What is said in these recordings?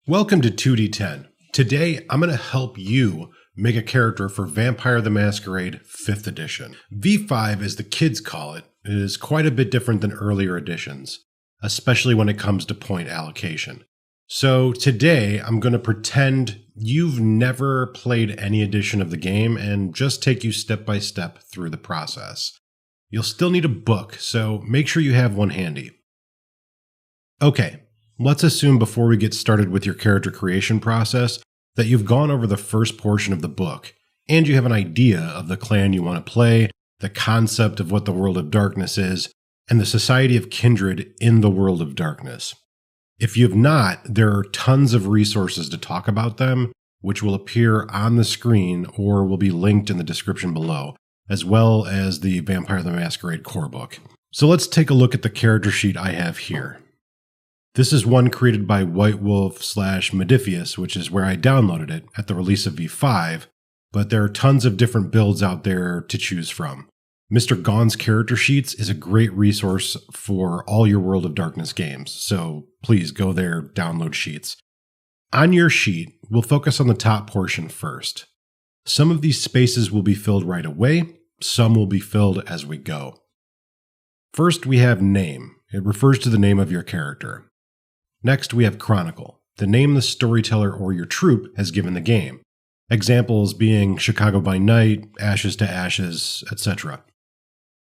Welcome to 2D10. Today, I'm going to help you make a character for Vampire the Masquerade 5th Edition. V5, as the kids call it, is quite a bit different than earlier editions, especially when it comes to point allocation. So today, I'm going to pretend you've never played any edition of the game and just take you step by step through the process. You'll still need a book, so make sure you have one handy. Okay. Let's assume before we get started with your character creation process that you've gone over the first portion of the book and you have an idea of the clan you want to play, the concept of what the World of Darkness is, and the Society of Kindred in the World of Darkness. If you have not, there are tons of resources to talk about them, which will appear on the screen or will be linked in the description below, as well as the Vampire the Masquerade core book. So let's take a look at the character sheet I have here. This is one created by White Wolf / Modifius, which is where I downloaded it at the release of V5, but there are tons of different builds out there to choose from. Mr. Gaughan's character sheets is a great resource for all your World of Darkness games, so please go there, download sheets. On your sheet, we'll focus on the top portion first. Some of these spaces will be filled right away, some will be filled as we go. First, we have name. It refers to the name of your character. Next, we have Chronicle, the name the storyteller or your troupe has given the game. Examples being Chicago by Night, Ashes to Ashes, etc.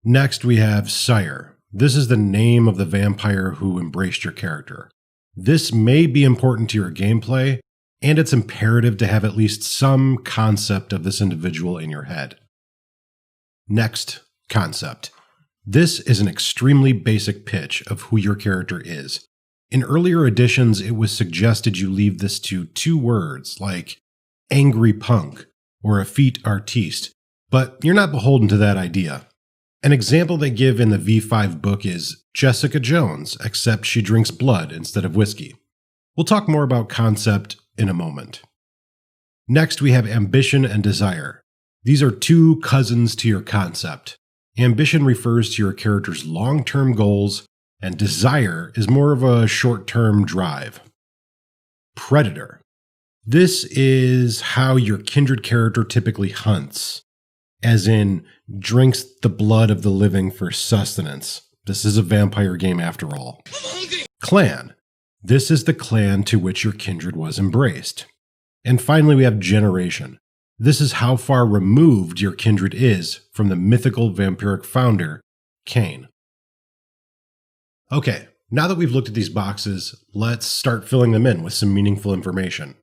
Next, we have Sire. This is the name of the vampire who embraced your character. This may be important to your gameplay, and it's imperative to have at least some concept of this individual in your head. Next, Concept. This is an extremely basic pitch of who your character is. In earlier editions, it was suggested you leave this to 2 words like angry punk or effete artiste, but you're not beholden to that idea. An example they give in the V5 book is Jessica Jones, except she drinks blood instead of whiskey. We'll talk more about concept in a moment. Next, we have ambition and desire. These are 2 cousins to your concept. Ambition refers to your character's long-term goals, and desire is more of a short-term drive. Predator. This is how your kindred character typically hunts, as in drinks the blood of the living for sustenance. This is a vampire game after all. Clan. This is the clan to which your kindred was embraced. And finally, we have generation. This is how far removed your kindred is from the mythical vampiric founder, Cain. Okay, now that we've looked at these boxes, let's start filling them in with some meaningful information.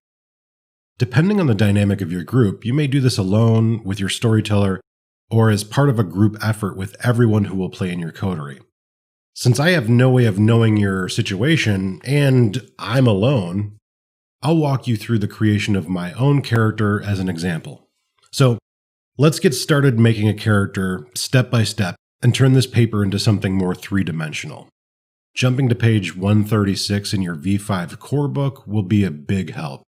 Depending on the dynamic of your group, you may do this alone, with your storyteller, or as part of a group effort with everyone who will play in your coterie. Since I have no way of knowing your situation, and I'm alone, I'll walk you through the creation of my own character as an example. So, let's get started making a character step by step and turn this paper into something more three-dimensional. Jumping to page 136 in your V5 core book will be a big help.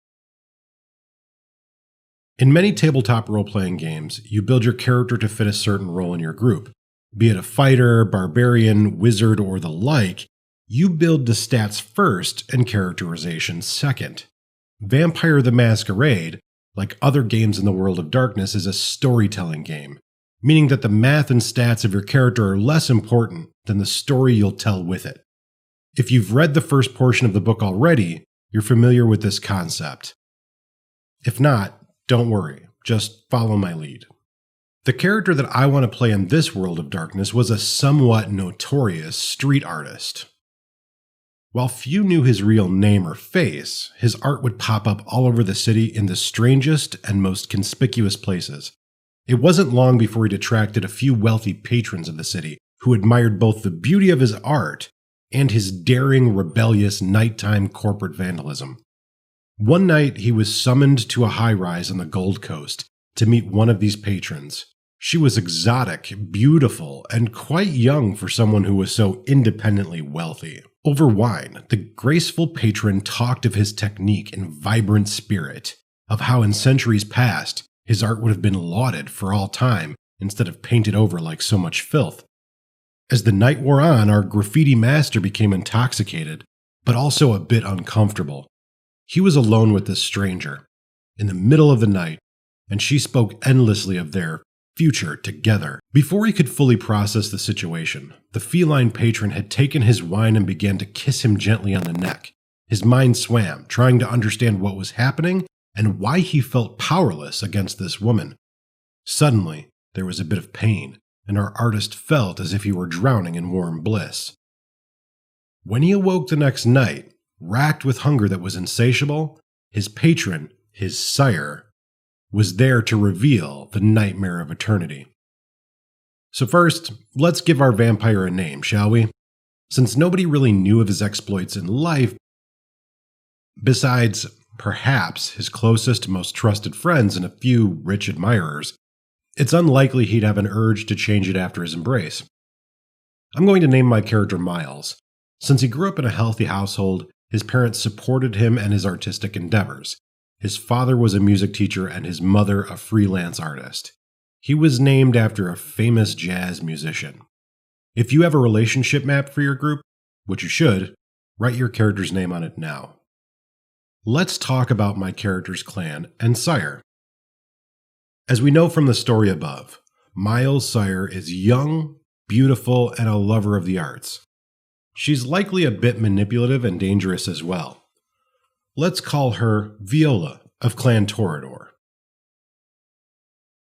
In many tabletop role-playing games, you build your character to fit a certain role in your group. Be it a fighter, barbarian, wizard, or the like, you build the stats first and characterization second. Vampire the Masquerade, like other games in the World of Darkness, is a storytelling game, meaning that the math and stats of your character are less important than the story you'll tell with it. If you've read the first portion of the book already, you're familiar with this concept. If not, don't worry, just follow my lead. The character that I want to play in this World of Darkness was a somewhat notorious street artist. While few knew his real name or face, his art would pop up all over the city in the strangest and most conspicuous places. It wasn't long before he'd attracted a few wealthy patrons of the city who admired both the beauty of his art and his daring, rebellious nighttime corporate vandalism. One night, he was summoned to a high-rise on the Gold Coast to meet one of these patrons. She was exotic, beautiful, and quite young for someone who was so independently wealthy. Over wine, the graceful patron talked of his technique and vibrant spirit, of how in centuries past, his art would have been lauded for all time instead of painted over like so much filth. As the night wore on, our graffiti master became intoxicated, but also a bit uncomfortable. He was alone with this stranger, in the middle of the night, and she spoke endlessly of their future together. Before he could fully process the situation, the feline patron had taken his wine and began to kiss him gently on the neck. His mind swam, trying to understand what was happening and why he felt powerless against this woman. Suddenly, there was a bit of pain, and our artist felt as if he were drowning in warm bliss. When he awoke the next night, racked with hunger that was insatiable, his patron, his sire, was there to reveal the nightmare of eternity. So first, let's give our vampire a name, shall we? Since nobody really knew of his exploits in life, besides perhaps his closest, most trusted friends and a few rich admirers, it's unlikely he'd have an urge to change it after his embrace. I'm going to name my character Miles. Since he grew up in a healthy household, his parents supported him and his artistic endeavors. His father was a music teacher and his mother a freelance artist. He was named after a famous jazz musician. If you have a relationship map for your group, which you should, write your character's name on it now. Let's talk about my character's clan and sire. As we know from the story above, Miles' sire is young, beautiful, and a lover of the arts. She's likely a bit manipulative and dangerous as well. Let's call her Viola of Clan Toreador.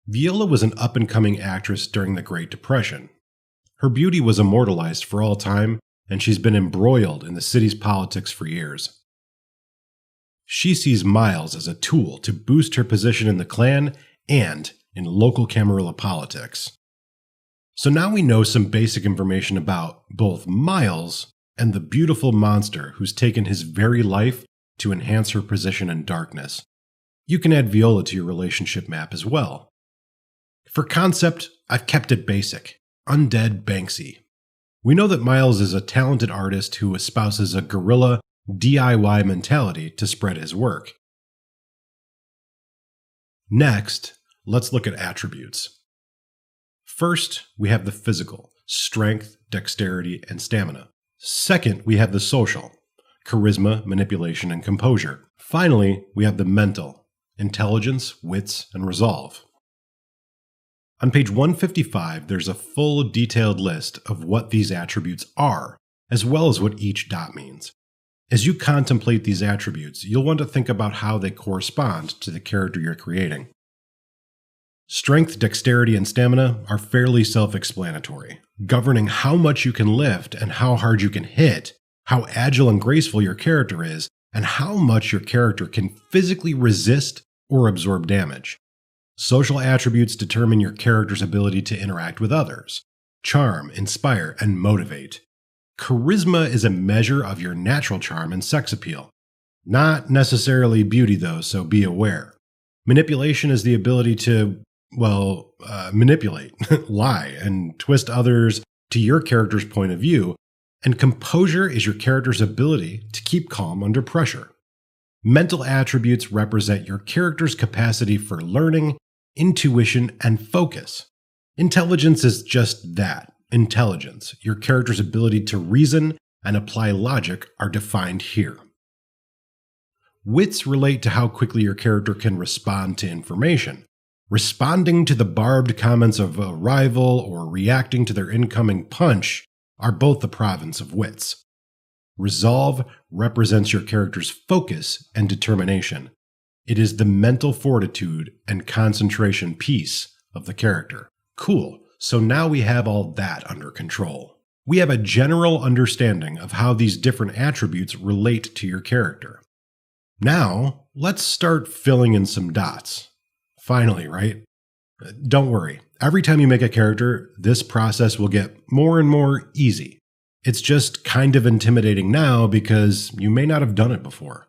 Viola was an up-and-coming actress during the Great Depression. Her beauty was immortalized for all time, and she's been embroiled in the city's politics for years. She sees Miles as a tool to boost her position in the clan and in local Camarilla politics. So now we know some basic information about both Miles and the beautiful monster who's taken his very life to enhance her position in darkness. You can add Viola to your relationship map as well. For concept, I've kept it basic. Undead Banksy. We know that Miles is a talented artist who espouses a guerrilla DIY mentality to spread his work. Next, let's look at attributes. First, we have the physical, strength, dexterity, and stamina. Second, we have the social, charisma, manipulation, and composure. Finally, we have the mental, intelligence, wits, and resolve. On page 155, there's a full detailed list of what these attributes are, as well as what each dot means. As you contemplate these attributes, you'll want to think about how they correspond to the character you're creating. Strength, dexterity, and stamina are fairly self-explanatory, governing how much you can lift and how hard you can hit, how agile and graceful your character is, and how much your character can physically resist or absorb damage. Social attributes determine your character's ability to interact with others, charm, inspire, and motivate. Charisma is a measure of your natural charm and sex appeal. Not necessarily beauty, though, so be aware. Manipulation is the ability to, manipulate, lie, and twist others to your character's point of view, and composure is your character's ability to keep calm under pressure. Mental attributes represent your character's capacity for learning, intuition, and focus. Intelligence is just that. Intelligence, your character's ability to reason and apply logic, are defined here. Wits relate to how quickly your character can respond to information. Responding to the barbed comments of a rival or reacting to their incoming punch are both the province of wits. Resolve represents your character's focus and determination. It is the mental fortitude and concentration piece of the character. Cool. So now we have all that under control. We have a general understanding of how these different attributes relate to your character. Now, let's start filling in some dots. Finally, right? Don't worry. Every time you make a character, this process will get more and more easy. It's just kind of intimidating now because you may not have done it before.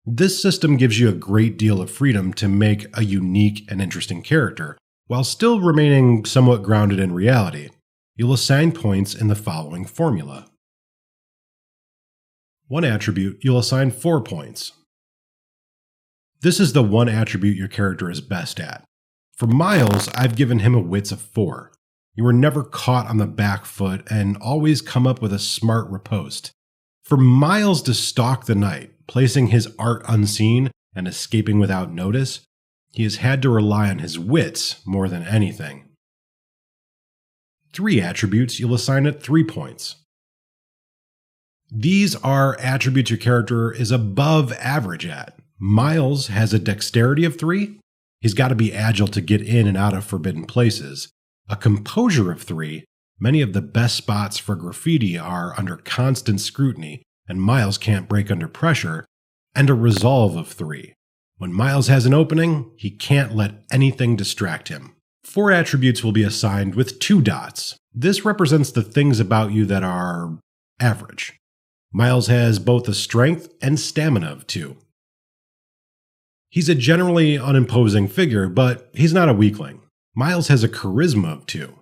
This system gives you a great deal of freedom to make a unique and interesting character, while still remaining somewhat grounded in reality. You'll assign points in the following formula. One attribute, you'll assign 4 points. This is the one attribute your character is best at. For Miles, I've given him a wits of 4. You were never caught on the back foot and always come up with a smart riposte. For Miles to stalk the night, placing his art unseen and escaping without notice, he has had to rely on his wits more than anything. 3 attributes you'll assign at 3 points. These are attributes your character is above average at. Miles has a dexterity of 3. He's got to be agile to get in and out of forbidden places. A composure of 3. Many of the best spots for graffiti are under constant scrutiny, and Miles can't break under pressure. And a resolve of 3. When Miles has an opening, he can't let anything distract him. 4 attributes will be assigned with 2 dots. This represents the things about you that are average. Miles has both a strength and stamina of 2. He's a generally unimposing figure, but he's not a weakling. Miles has a charisma of 2.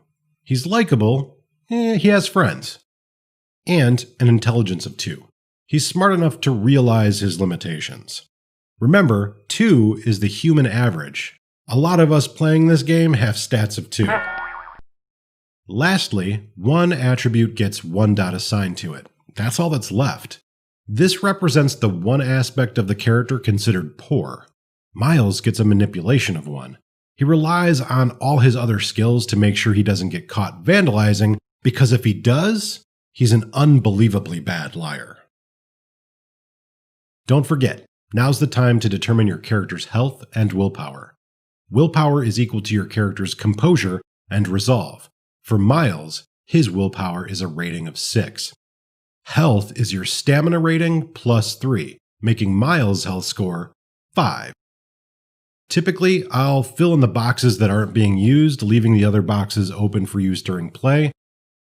He's likable, he has friends. And an intelligence of 2. He's smart enough to realize his limitations. Remember, 2 is the human average. A lot of us playing this game have stats of 2. Lastly, 1 attribute gets 1 dot assigned to it. That's all that's left. This represents the one aspect of the character considered poor. Miles gets a manipulation of 1. He relies on all his other skills to make sure he doesn't get caught vandalizing, because if he does, he's an unbelievably bad liar. Don't forget, now's the time to determine your character's health and willpower. Willpower is equal to your character's composure and resolve. For Miles, his willpower is a rating of 6. Health is your stamina rating plus 3, making Miles' health score 5. Typically, I'll fill in the boxes that aren't being used, leaving the other boxes open for use during play.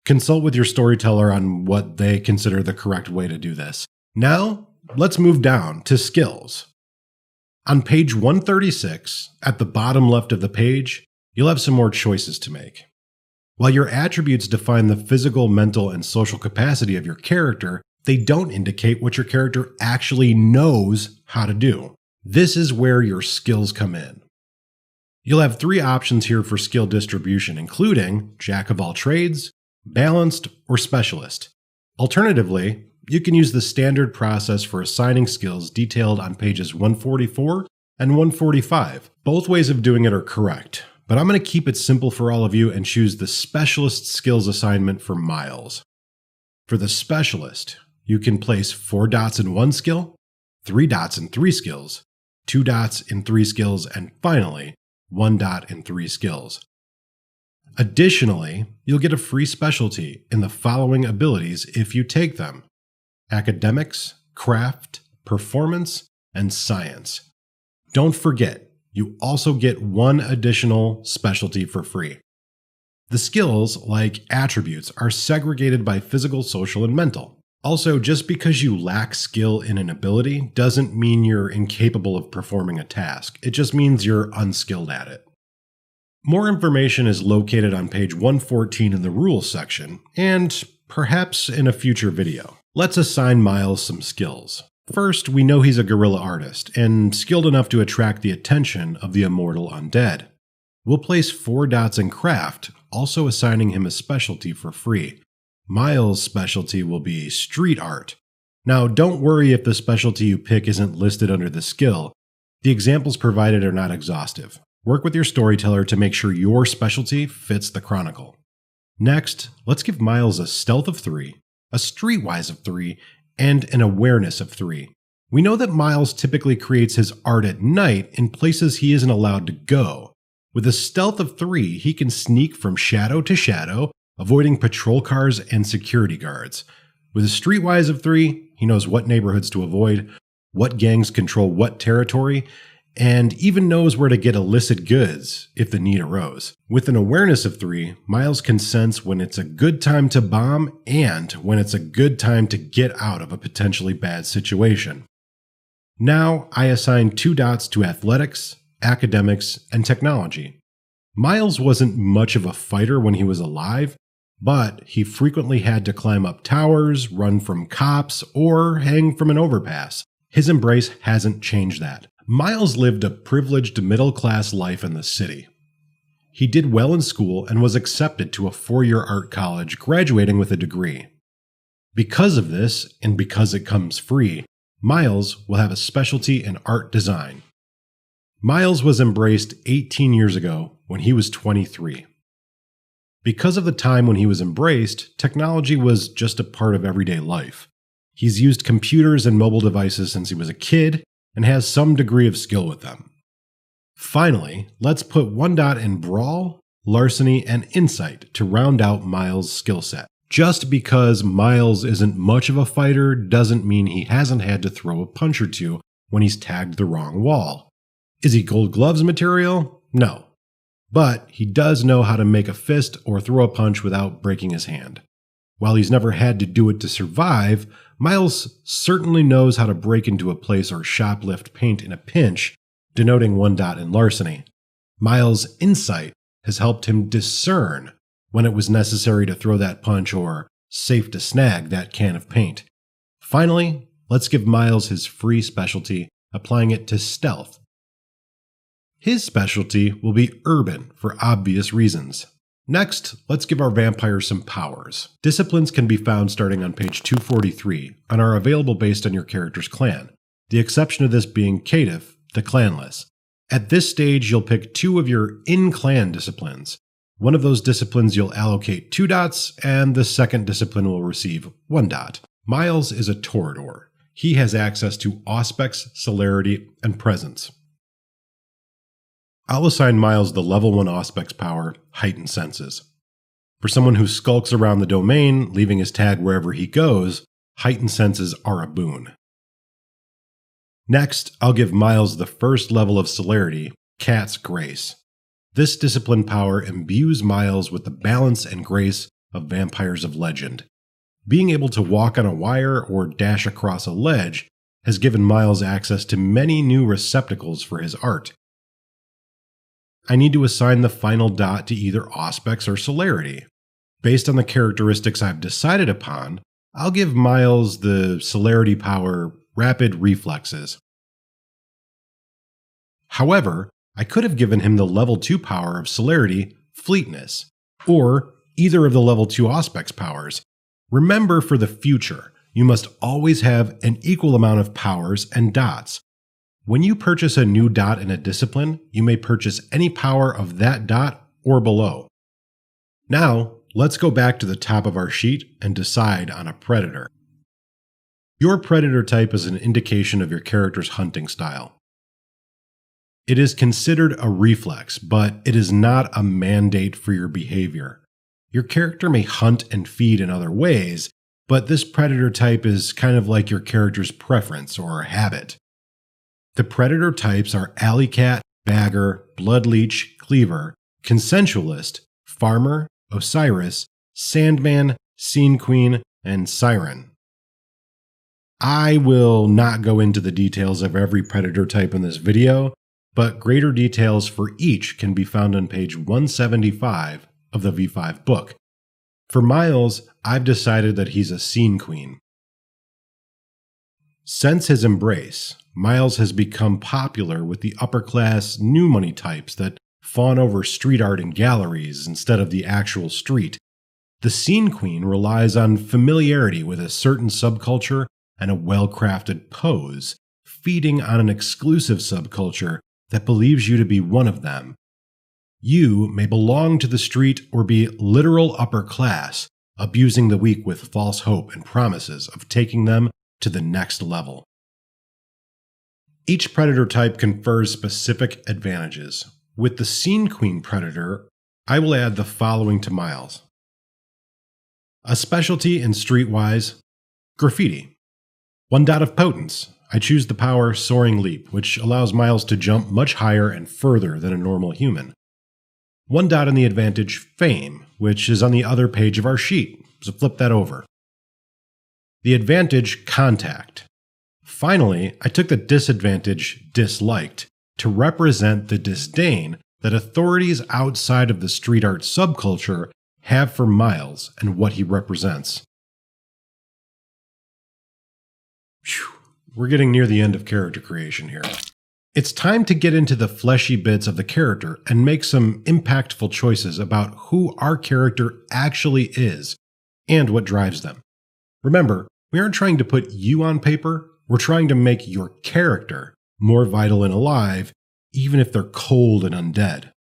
Consult with your storyteller on what they consider the correct way to do this. Now, let's move down to skills. On page 136, at the bottom left of the page, you'll have some more choices to make. While your attributes define the physical, mental, and social capacity of your character, they don't indicate what your character actually knows how to do. This is where your skills come in. You'll have 3 options here for skill distribution, including Jack of all trades, Balanced, or Specialist. Alternatively, you can use the standard process for assigning skills detailed on pages 144 and 145. Both ways of doing it are correct, but I'm going to keep it simple for all of you and choose the Specialist skills assignment for Miles. For the Specialist, you can place 4 dots in 1 skill, 3 dots in 3 skills, 2 dots in 3 skills, and finally, 1 dot in 3 skills. Additionally, you'll get a free specialty in the following abilities if you take them: Academics, Craft, Performance, and Science. Don't forget, you also get 1 additional specialty for free. The skills, like attributes, are segregated by physical, social, and mental. Also, just because you lack skill in an ability doesn't mean you're incapable of performing a task. It just means you're unskilled at it. More information is located on page 114 in the rules section, and perhaps in a future video. Let's assign Miles some skills. First, we know he's a guerrilla artist, and skilled enough to attract the attention of the immortal undead. We'll place 4 dots in Craft, also assigning him a specialty for free. Miles' specialty will be street art. Now, don't worry if the specialty you pick isn't listed under the skill. The examples provided are not exhaustive. Work with your storyteller to make sure your specialty fits the chronicle. Next, let's give Miles a stealth of 3, a streetwise of 3, and an awareness of 3. We know that Miles typically creates his art at night in places he isn't allowed to go. With a stealth of 3, he can sneak from shadow to shadow, avoiding patrol cars and security guards. With a streetwise of 3, he knows what neighborhoods to avoid, what gangs control what territory, and even knows where to get illicit goods if the need arose. With an awareness of 3, Miles can sense when it's a good time to bomb and when it's a good time to get out of a potentially bad situation. Now, I assign 2 dots to athletics, academics, and technology. Miles wasn't much of a fighter when he was alive, but he frequently had to climb up towers, run from cops, or hang from an overpass. His embrace hasn't changed that. Miles lived a privileged middle-class life in the city. He did well in school and was accepted to a 4-year art college, graduating with a degree. Because of this, and because it comes free, Miles will have a specialty in art design. Miles was embraced 18 years ago when he was 23. Because of the time when he was embraced, technology was just a part of everyday life. He's used computers and mobile devices since he was a kid and has some degree of skill with them. Finally, let's put 1 dot in Brawl, Larceny, and Insight to round out Miles' skill set. Just because Miles isn't much of a fighter doesn't mean he hasn't had to throw a punch or two when he's tagged the wrong wall. Is he Gold Gloves material? No. But he does know how to make a fist or throw a punch without breaking his hand. While he's never had to do it to survive, Miles certainly knows how to break into a place or shoplift paint in a pinch, denoting 1 dot in Larceny. Miles' Insight has helped him discern when it was necessary to throw that punch or safe to snag that can of paint. Finally, let's give Miles his free specialty, applying it to Stealth. His specialty will be Urban for obvious reasons. Next, let's give our vampire some powers. Disciplines can be found starting on page 243 and are available based on your character's clan, the exception of this being Caitiff, the clanless. At this stage, you'll pick 2 of your in-clan disciplines. One of those disciplines you'll allocate 2 dots, and the second discipline will receive 1 dot. Miles is a Toreador. He has access to Auspex, Celerity, and Presence. I'll assign Miles the level 1 Auspex power, Heightened Senses. For someone who skulks around the domain, leaving his tag wherever he goes, Heightened Senses are a boon. Next, I'll give Miles the first level of Celerity, Cat's Grace. This discipline power imbues Miles with the balance and grace of vampires of legend. Being able to walk on a wire or dash across a ledge has given Miles access to many new receptacles for his art. I need to assign the final dot to either Auspex or Celerity. Based on the characteristics I've decided upon, I'll give Miles the Celerity power, Rapid Reflexes. However, I could have given him the level 2 power of Celerity, Fleetness, or either of the level 2 Auspex powers. Remember, for the future, you must always have an equal amount of powers and dots. When you purchase a new dot in a discipline, you may purchase any power of that dot or below. Now, let's go back to the top of our sheet and decide on a predator. Your predator type is an indication of your character's hunting style. It is considered a reflex, but it is not a mandate for your behavior. Your character may hunt and feed in other ways, but this predator type is kind of like your character's preference or habit. The predator types are Alley Cat, Bagger, Bloodleech, Cleaver, Consensualist, Farmer, Osiris, Sandman, Scene Queen, and Siren. I will not go into the details of every predator type in this video, but greater details for each can be found on page 175 of the V5 book. For Miles, I've decided that he's a Scene Queen. Since his embrace, Miles has become popular with the upper-class new money types that fawn over street art and galleries instead of the actual street. The Scene Queen relies on familiarity with a certain subculture and a well-crafted pose, feeding on an exclusive subculture that believes you to be one of them. You may belong to the street or be literal upper class, abusing the weak with false hope and promises of taking them to the next level. Each predator type confers specific advantages. With the Scene Queen predator, I will add the following to Miles. A specialty in Streetwise, Graffiti. 1 dot of Potence. I choose the power Soaring Leap, which allows Miles to jump much higher and further than a normal human. 1 dot in the advantage Fame, which is on the other page of our sheet, so flip that over. The advantage Contact. Finally, I took the disadvantage Disliked to represent the disdain that authorities outside of the street art subculture have for Miles and what he represents. Whew. We're getting near the end of character creation here. It's time to get into the fleshy bits of the character and make some impactful choices about who our character actually is and what drives them. Remember, we aren't trying to put you on paper, We're trying to make your character more vital and alive, even if they're cold and undead.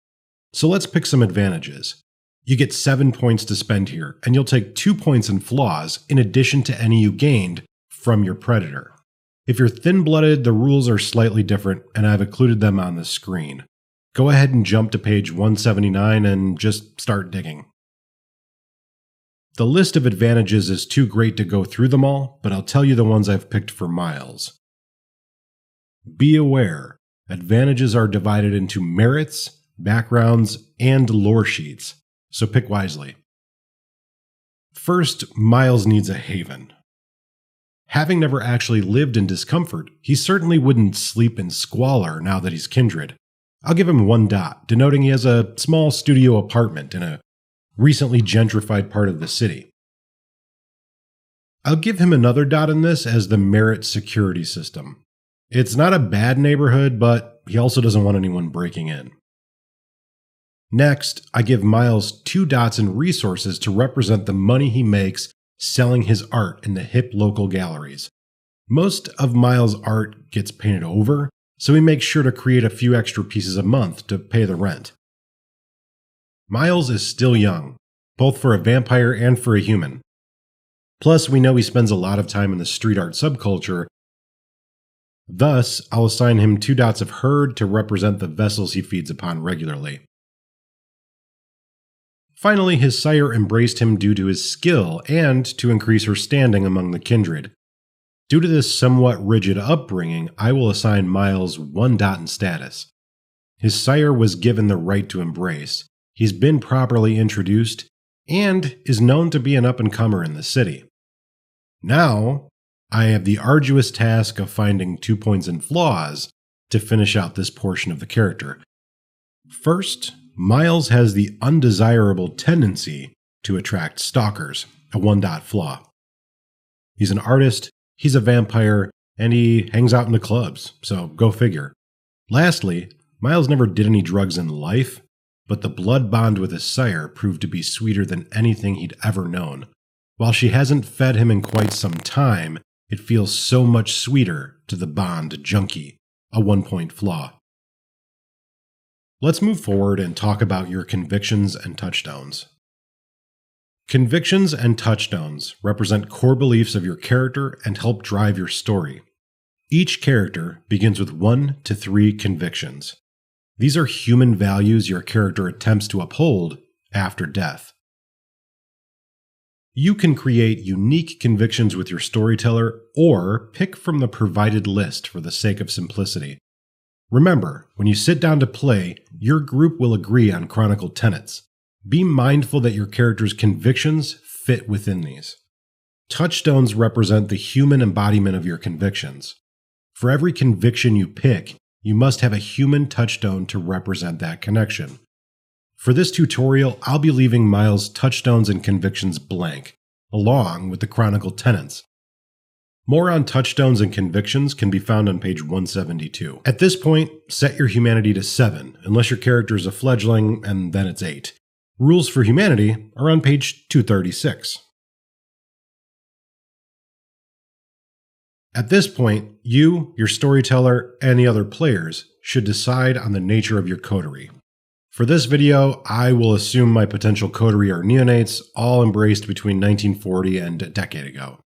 So let's pick some advantages. You get 7 points to spend here, and you'll take 2 points in flaws in addition to any you gained from your predator. If you're thin-blooded, the rules are slightly different, and I've included them on the screen. Go ahead and jump to page 179 and just start digging. The list of advantages is too great to go through them all, but I'll tell you the ones I've picked for Miles. Be aware, advantages are divided into merits, backgrounds, and lore sheets, so pick wisely. First, Miles needs a haven. Having never actually lived in discomfort, he certainly wouldn't sleep in squalor now that he's kindred. I'll give him 1 dot, denoting he has a small studio apartment in a recently gentrified part of the city. I'll give him another dot in this as the merit security system. It's not a bad neighborhood, but he also doesn't want anyone breaking in. Next, I give Miles 2 dots in resources to represent the money he makes selling his art in the hip local galleries. Most of Miles' art gets painted over, so he makes sure to create a few extra pieces a month to pay the rent. Miles is still young, both for a vampire and for a human. Plus, we know he spends a lot of time in the street art subculture. Thus, I'll assign him 2 dots of herd to represent the vessels he feeds upon regularly. Finally, his sire embraced him due to his skill and to increase her standing among the kindred. Due to this somewhat rigid upbringing, I will assign Miles 1 dot in status. His sire was given the right to embrace, he's been properly introduced, and is known to be an up-and-comer in the city. Now, I have the arduous task of finding 2 points in flaws to finish out this portion of the character. First, Miles has the undesirable tendency to attract stalkers, a 1 dot flaw. He's an artist, he's a vampire, and he hangs out in the clubs, so go figure. Lastly, Miles never did any drugs in life, but the blood bond with his sire proved to be sweeter than anything he'd ever known. While she hasn't fed him in quite some time, it feels so much sweeter to the bond junkie, a 1 point flaw. Let's move forward and talk about your convictions and touchstones. Convictions and touchstones represent core beliefs of your character and help drive your story. Each character begins with 1 to 3 convictions. These are human values your character attempts to uphold after death. You can create unique convictions with your storyteller or pick from the provided list for the sake of simplicity. Remember, when you sit down to play, your group will agree on chronicle tenets. Be mindful that your character's convictions fit within these. Touchstones represent the human embodiment of your convictions. For every conviction you pick, you must have a human touchstone to represent that connection. For this tutorial, I'll be leaving Miles' touchstones and convictions blank, along with the chronicle tenets. More on touchstones and convictions can be found on page 172. At this point, set your humanity to 7, unless your character is a fledgling, and then it's 8. Rules for humanity are on page 236. At this point, you, your storyteller, and the other players should decide on the nature of your coterie. For this video, I will assume my potential coterie are neonates, all embraced between 1940 and a decade ago.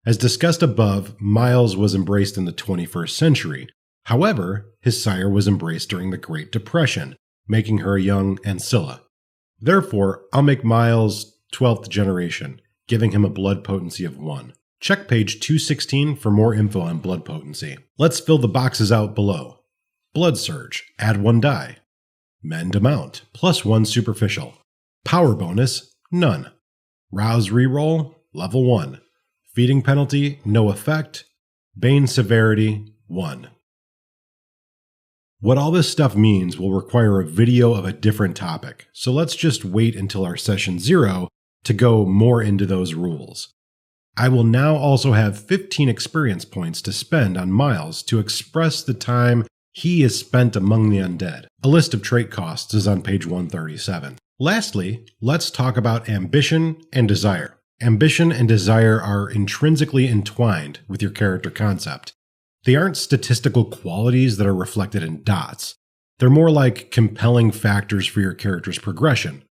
As discussed above, Miles was embraced in the 21st century. However, his sire was embraced during the Great Depression, making her a young ancilla. Therefore, I'll make Miles 12th generation, giving him a blood potency of 1. Check page 216 for more info on blood potency. Let's fill the boxes out below. Blood surge, add 1 die. Mend amount, +1 superficial. Power bonus, none. Rouse reroll, level 1. Feeding penalty, no effect. Bane severity, 1. What all this stuff means will require a video of a different topic, so let's just wait until our session 0 to go more into those rules. I will now also have 15 experience points to spend on Miles to express the time he has spent among the undead. A list of trait costs is on page 137. Lastly, let's talk about ambition and desire. Ambition and desire are intrinsically entwined with your character concept. They aren't statistical qualities that are reflected in dots. They're more like compelling factors for your character's progression.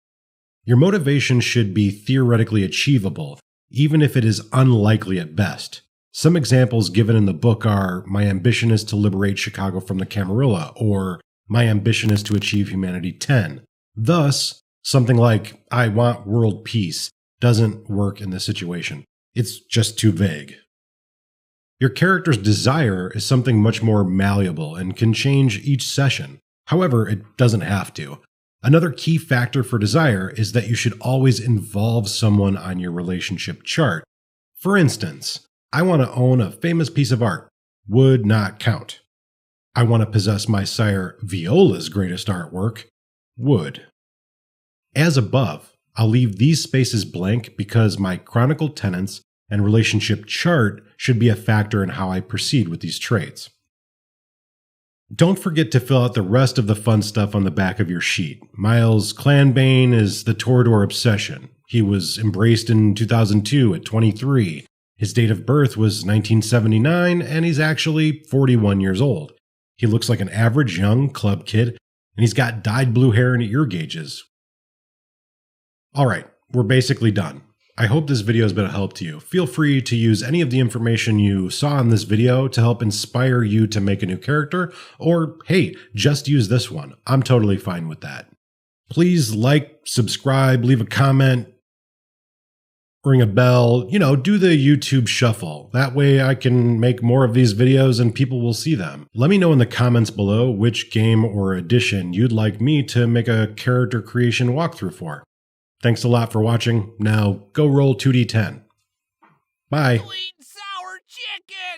Your motivation should be theoretically achievable, even if it is unlikely at best. Some examples given in the book are, my ambition is to liberate Chicago from the Camarilla, or my ambition is to achieve Humanity 10. Thus, something like, I want world peace, doesn't work in this situation. It's just too vague. Your character's desire is something much more malleable and can change each session. However, it doesn't have to. Another key factor for desire is that you should always involve someone on your relationship chart. For instance, I want to own a famous piece of art. Would not count. I want to possess my sire Viola's greatest artwork. Would. As above, I'll leave these spaces blank because my chronicle tenets and relationship chart should be a factor in how I proceed with these traits. Don't forget to fill out the rest of the fun stuff on the back of your sheet. Miles' clanbane is the Toreador obsession. He was embraced in 2002 at 23. His date of birth was 1979, and he's actually 41 years old. He looks like an average young club kid, and he's got dyed blue hair and ear gauges. Alright, we're basically done. I hope this video has been a help to you. Feel free to use any of the information you saw in this video to help inspire you to make a new character, or hey, just use this one. I'm totally fine with that. Please like, subscribe, leave a comment, ring a bell, do the YouTube shuffle. That way I can make more of these videos and people will see them. Let me know in the comments below which game or edition you'd like me to make a character creation walkthrough for. Thanks a lot for watching. Now go roll 2d10. Bye. Sweet and sour chicken!